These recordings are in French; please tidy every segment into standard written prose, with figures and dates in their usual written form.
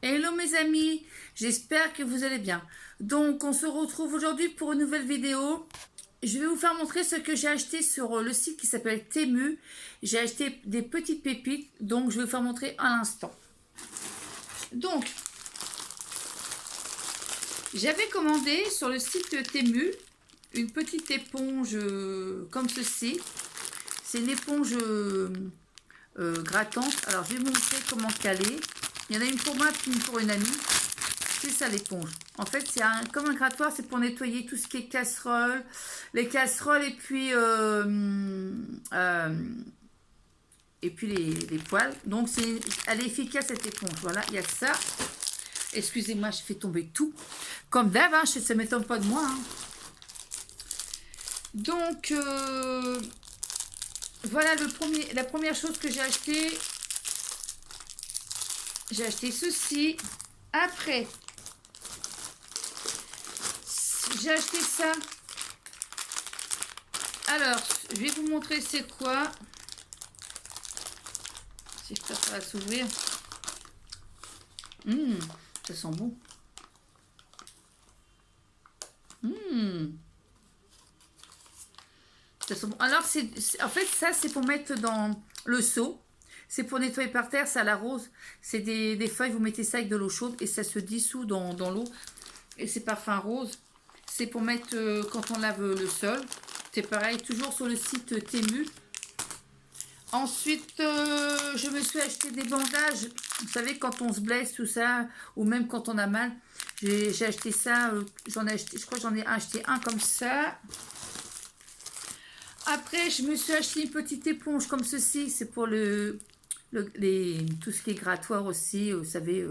Hello mes amis, j'espère que vous allez bien. Donc on se retrouve aujourd'hui pour une nouvelle vidéo. Je vais vous faire montrer ce que j'ai acheté sur le site qui s'appelle Temu. J'ai acheté des petites pépites, donc je vais vous faire montrer à l'instant. Donc, j'avais commandé sur le site Temu une petite éponge comme ceci. C'est une éponge grattante. Alors je vais vous montrer comment caler. Il y en a une pour moi et une pour une amie. C'est ça l'éponge. En fait, c'est comme un grattoir, c'est pour nettoyer tout ce qui est casserole, les casseroles et puis les poêles. Donc, elle est efficace cette éponge. Voilà, il y a ça. Excusez-moi, je fais tomber tout. Comme d'hab, hein, ça ne m'étonne pas de moi. Hein. Donc, voilà la première chose que j'ai acheté. J'ai acheté ceci. Après, j'ai acheté ça. Alors, je vais vous montrer c'est quoi. Si je peux pas s'ouvrir. Ça sent bon. Ça sent bon. Alors, en fait, ça, c'est pour mettre dans le seau. C'est pour nettoyer par terre, ça la rose. C'est des feuilles, vous mettez ça avec de l'eau chaude et ça se dissout dans l'eau. Et c'est parfum rose. C'est pour mettre quand on lave le sol. C'est pareil, toujours sur le site Temu. Ensuite, je me suis acheté des bandages. Vous savez, quand on se blesse, tout ça, ou même quand on a mal. J'ai acheté ça. Je crois que j'en ai acheté un comme ça. Après, je me suis acheté une petite éponge comme ceci. C'est pour tout ce qui est grattoir aussi. Vous savez,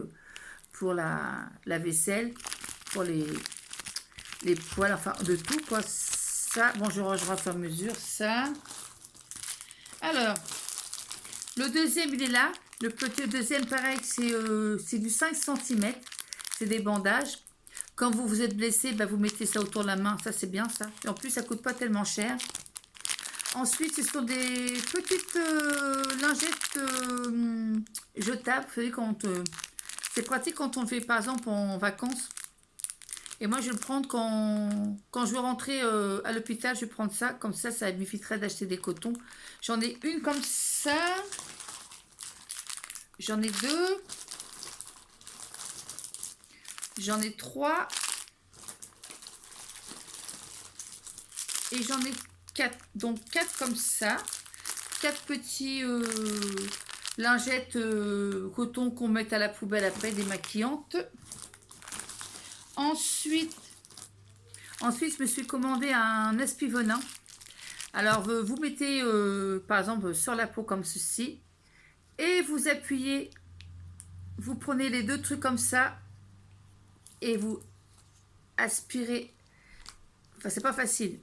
pour la vaisselle, pour les poêles, enfin, de tout, quoi. Ça, bon, je rangerai à fur et à mesure, ça. Alors, le deuxième, il est là. Le petit deuxième, pareil, c'est du 5 cm. C'est des bandages. Quand vous vous êtes blessé, bah, vous mettez ça autour de la main. Ça, c'est bien, ça. Et en plus, ça coûte pas tellement cher. Ensuite, ce sont des petites lingettes jetables. Vous savez, c'est pratique quand on le fait, par exemple, en vacances. Et moi, je vais le prendre quand je vais rentrer à l'hôpital. Je vais prendre ça. Comme ça m'éviterait d'acheter des cotons. J'en ai une comme ça. J'en ai deux. J'en ai trois. Et j'en ai quatre. Donc, quatre comme ça. Quatre petits lingettes coton qu'on met à la poubelle après, démaquillantes. Ensuite, je me suis commandé un aspi-venin. Alors, vous mettez, par exemple, sur la peau comme ceci. Et vous appuyez. Vous prenez les deux trucs comme ça. Et vous aspirez. Enfin, c'est pas facile.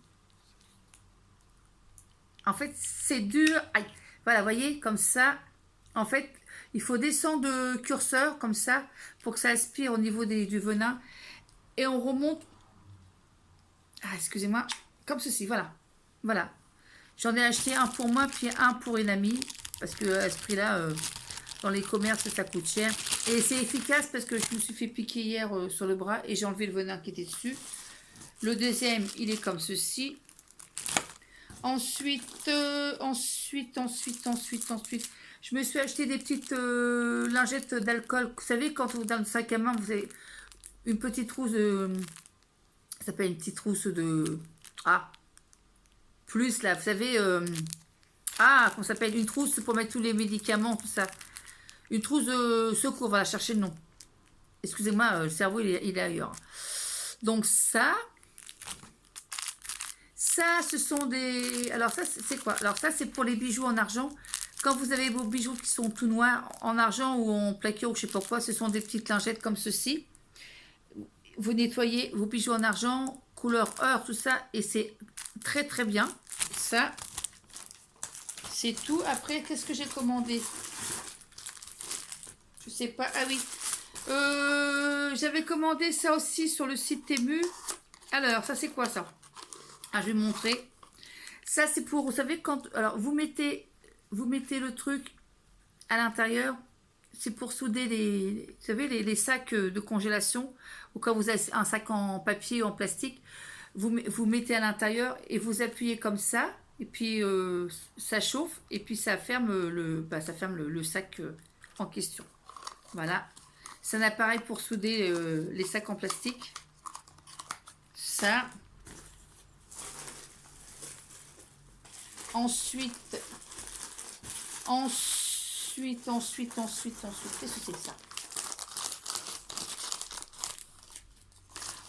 En fait, c'est dur. Aïe. Voilà, vous voyez, comme ça. En fait, il faut descendre le curseur, comme ça, pour que ça aspire au niveau du venin. Et on remonte. Ah, excusez-moi. Comme ceci, voilà. Voilà. J'en ai acheté un pour moi, puis un pour une amie. Parce que à ce prix-là, dans les commerces, ça coûte cher. Et c'est efficace parce que je me suis fait piquer hier sur le bras et j'ai enlevé le venin qui était dessus. Le deuxième, il est comme ceci. Ensuite, je me suis acheté des petites lingettes d'alcool. Vous savez, quand vous dans le sac à main, vous avez une petite trousse de... Ça s'appelle une petite trousse de... Ah, plus là, vous savez... qu'on s'appelle une trousse pour mettre tous les médicaments, tout ça. Une trousse de secours, voilà, chercher le nom. Excusez-moi, le cerveau, il est ailleurs. Donc ça... Ça, ce sont des... Alors ça, c'est quoi? Alors ça, c'est pour les bijoux en argent. Quand vous avez vos bijoux qui sont tout noirs, en argent ou en plaqué ou je sais pas quoi, ce sont des petites lingettes comme ceci. Vous nettoyez vos bijoux en argent, couleur or, tout ça, et c'est très très bien. Ça, c'est tout. Après, qu'est-ce que j'ai commandé? Je sais pas. Ah oui. J'avais commandé ça aussi sur le site Temu. Alors, ça c'est quoi ça? Ah, je vais montrer. Ça, c'est pour, vous savez, quand... Alors, vous mettez le truc à l'intérieur. c'est pour souder les, vous savez, les sacs de congélation. Ou quand vous avez un sac en papier ou en plastique, vous mettez à l'intérieur et vous appuyez comme ça. Et puis ça chauffe et puis ça ferme ça ferme le sac en question. Voilà. C'est un appareil pour souder les sacs en plastique. Ça. Ensuite, qu'est-ce que c'est que ça?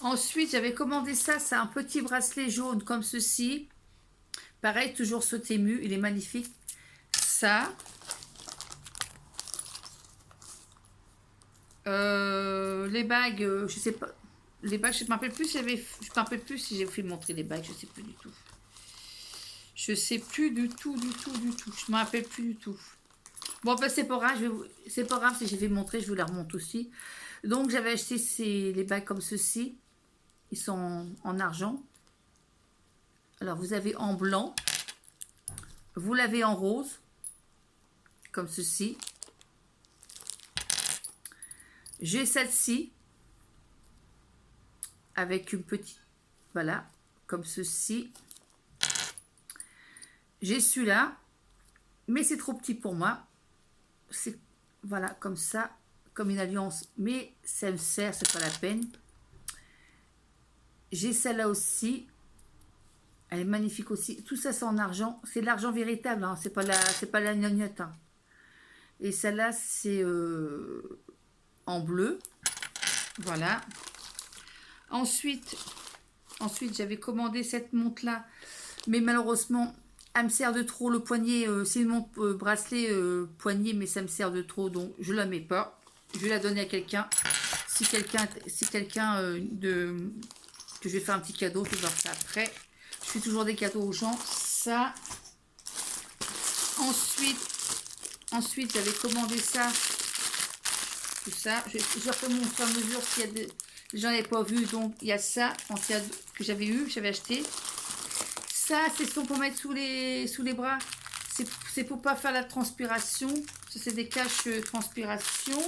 Ensuite, j'avais commandé ça, c'est un petit bracelet jaune comme ceci. Pareil, toujours ce Temu, il est magnifique. Ça. Les bagues, je sais pas. Les bagues, je me rappelle plus si j'ai fait montrer les bagues, je sais plus du tout. Je sais plus du tout. Je me rappelle plus du tout. Bon, ben c'est pas grave, c'est pas grave si j'ai fait montrer, je vous la remonte aussi. Donc, j'avais acheté les bagues comme ceci. Ils sont en argent. Alors, vous avez en blanc. Vous l'avez en rose. Comme ceci. J'ai celle-ci. Avec une petite... Voilà. Comme ceci. J'ai celui-là. Mais c'est trop petit pour moi. C'est... Voilà, comme ça. Comme une alliance. Mais ça me sert, c'est pas la peine. J'ai celle-là aussi. Elle est magnifique aussi. Tout ça, c'est en argent. C'est de l'argent véritable. Hein. C'est pas la gnognotte. Hein. Et celle-là, c'est en bleu. Voilà. Ensuite j'avais commandé cette montre-là. Mais malheureusement, elle me sert de trop. Le poignet, c'est une montre bracelet poignet, mais ça me sert de trop. Donc, je la mets pas. Je vais la donner à quelqu'un. Si quelqu'un que je vais faire un petit cadeau, je vais voir ça après. Je fais toujours des cadeaux aux gens. Ça. Ensuite, j'avais commandé ça. Tout ça. Je refais mon fur et à mesure s'il y a des... J'en ai pas vu, donc il y a ça que j'avais acheté. Ça, c'est pour mettre sous les bras. C'est pour pas faire la transpiration. Ça, c'est des caches transpiration.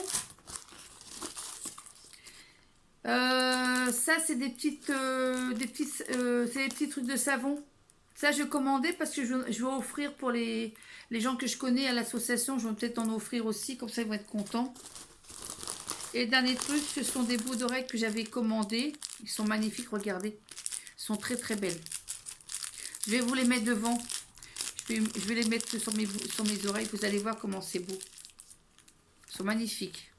Ça, c'est des petits trucs de savon. Ça, je commandais parce que je vais offrir pour les gens que je connais à l'association. Je vais peut-être en offrir aussi, comme ça ils vont être contents. Et le dernier truc, ce sont des bouts d'oreilles que j'avais commandés. Ils sont magnifiques, regardez. Ils sont très très belles. Je vais vous les mettre devant. Je vais les mettre sur mes oreilles. Vous allez voir comment c'est beau. Ils sont magnifiques.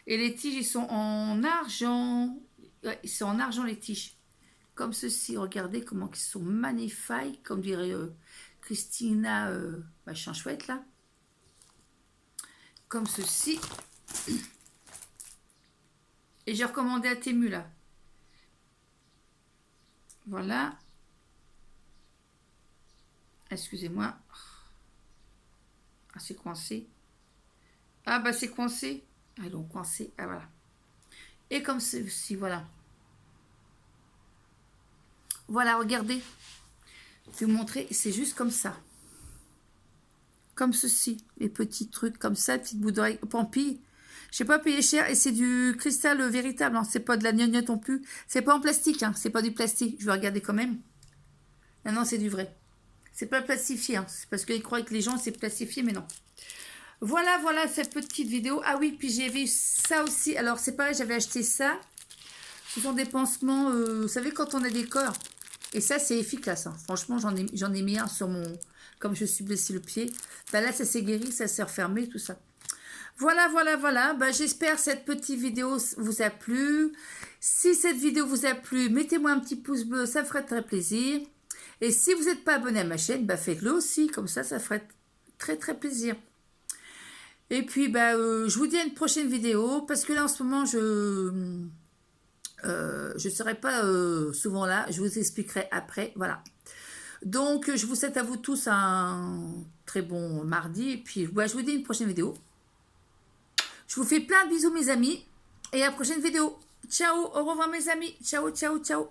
Et les tiges, ils sont en argent. Ouais, ils sont en argent, les tiges. Comme ceci. Regardez comment ils sont magnifiques. Comme dirait Christina machin chouette, là. Comme ceci. Et j'ai recommandé à Temu, là. Voilà. Excusez-moi. Ah, c'est coincé. Ah, bah, c'est coincé. Ah, ils l'ont coincé. Ah, voilà. Et comme ceci, voilà. Voilà, regardez. Je vais vous montrer. C'est juste comme ça. Comme ceci. Les petits trucs comme ça. Petites bouts d'oreilles. Pampille. Je n'ai pas payé cher. Et c'est du cristal véritable. Hein. C'est pas de la gnognotte non plus. C'est pas en plastique. Hein. C'est pas du plastique. Je vais regarder quand même. Non, non, c'est du vrai. C'est pas plastifié. Hein. C'est parce qu'ils croient que les gens, c'est plastifié. Mais non. Voilà, voilà cette petite vidéo. Ah oui, puis j'ai vu ça aussi. Alors, c'est pareil, j'avais acheté ça. Ce sont des pansements, vous savez, quand on a des corps. Et ça, c'est efficace. Hein. Franchement, j'en ai mis un sur mon... Comme je suis blessé le pied. Ben là, ça s'est guéri, ça s'est refermé, tout ça. Voilà, voilà, voilà. Ben, j'espère que cette petite vidéo vous a plu. Si cette vidéo vous a plu, mettez-moi un petit pouce bleu, ça me ferait très plaisir. Et si vous n'êtes pas abonné à ma chaîne, ben, faites-le aussi. Comme ça ferait très, très plaisir. Et puis, bah, je vous dis à une prochaine vidéo, parce que là, en ce moment, je ne serai pas souvent là. Je vous expliquerai après, voilà. Donc, je vous souhaite à vous tous un très bon mardi. Et puis, bah, je vous dis à une prochaine vidéo. Je vous fais plein de bisous, mes amis. Et à la prochaine vidéo. Ciao, au revoir, mes amis. Ciao, ciao, ciao.